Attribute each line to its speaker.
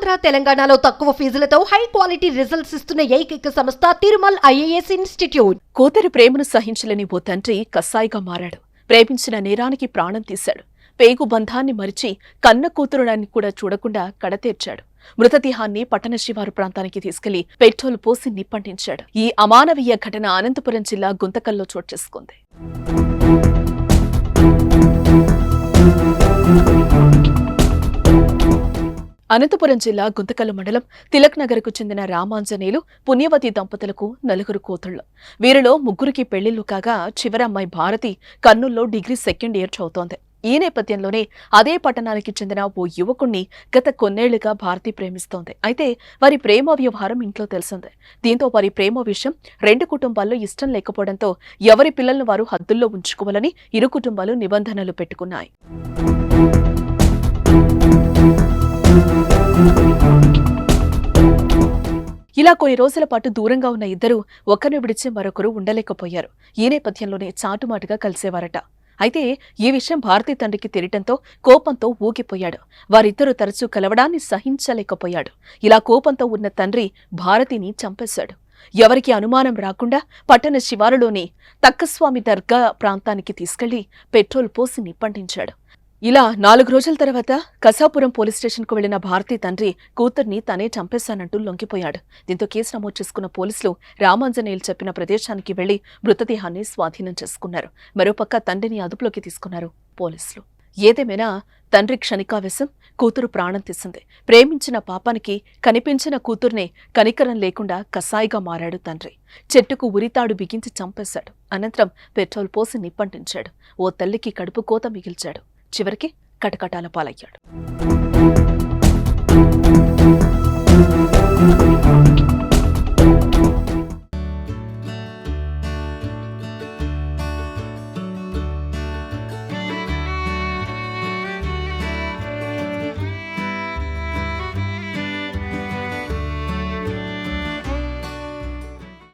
Speaker 1: ఆంధ్ర తెలంగాణలో తక్కువ ఫీజులతో high quality results ఇస్తున్న ఏకైక సంస్థ తిరుమల్ ఐఏఎస్ ఇన్స్టిట్యూట్.
Speaker 2: కూతురి ప్రేమను సహించలేని ఓ తండ్రి కసాయిగా మారాడు. ప్రేమించిన నేరానికి ప్రాణం తీశాడు. పేగు బంధాన్ని మరిచి కన్న కూతురుడాన్ని కూడా చూడకుండా కడతీర్చాడు. మృతదేహాన్ని పట్టణ శివారు ప్రాంతానికి తీసుకెళ్లి పెట్రోల్ పోసి నిప్పంటించాడు. ఈ అమానవీయ ఘటన అనంతపురం జిల్లా గుంతకల్లో చోటు చేసుకుంది. అనంతపురం జిల్లా గుంతకల్లు మండలం తిలక్ నగర్ కు చెందిన రామాంజనేయులు పుణ్యవతి దంపతులకు 4 కూతుళ్లు. వీరిలో 3కి పెళ్లిళ్లు కాగా చివరి అమ్మాయి భారతి కర్నూల్లో డిగ్రీ సెకండ్ ఇయర్ చదువుతోంది. ఈ నేపథ్యంలోనే అదే పట్టణానికి చెందిన ఓ యువకుణ్ణి గత కొన్నేళ్లుగా భారతి ప్రేమిస్తోంది. అయితే వారి ప్రేమ వ్యవహారం ఇంట్లో తెలిసిందే. దీంతో వారి ప్రేమ విషయం 2 కుటుంబాల్లో ఇష్టం లేకపోవడంతో ఎవరి పిల్లలను వారు హద్దుల్లో ఉంచుకోవాలని ఇరు కుటుంబాలు నిబంధనలు పెట్టుకున్నాయి. ఇలా కొన్ని రోజుల పాటు దూరంగా ఉన్న ఇద్దరు ఒకరిని విడిచి మరొకరు ఉండలేకపోయారు. ఈ నేపథ్యంలోనే చాటుమాటుగా కలిసేవారట. అయితే ఈ విషయం భారతి తండ్రికి తెలియటంతో కోపంతో ఊగిపోయాడు. వారిద్దరూ తరచూ కలవడాన్ని సహించలేకపోయాడు. ఇలా కోపంతో ఉన్న తండ్రి భారతిని చంపేశాడు. ఎవరికి అనుమానం రాకుండా పట్టణ శివారులోని తక్కస్వామి దర్గా ప్రాంతానికి తీసుకెళ్లి పెట్రోల్ పోసి నిప్పంటించాడు. ఇలా 4 రోజుల తర్వాత కసాపురం పోలీస్ స్టేషన్కు వెళ్లిన భారతి తండ్రి కూతుర్ని తనే చంపేశానంటూ లొంగిపోయాడు. దీంతో కేసు నమోదు చేసుకున్న పోలీసులు రామాంజనేయులు చెప్పిన ప్రదేశానికి వెళ్లి మృతదేహాన్ని స్వాధీనం చేసుకున్నారు. మరోపక్క తండ్రిని అదుపులోకి తీసుకున్నారు పోలీసులు. ఏదేమైనా తండ్రి క్షణికావేశం, కూతురు ప్రాణం తీసింది. ప్రేమించిన పాపానికి కనిపించిన కూతుర్నే కనికరం లేకుండా కసాయిగా మారాడు తండ్రి. చెట్టుకు ఉరితాడు బిగించి చంపేశాడు. అనంతరం పెట్రోల్ పోసి నిప్పంటించాడు. ఓ తల్లికి కడుపు కోత మిగిల్చాడు. చివరికి కటకటాల పాలయ్యాడు.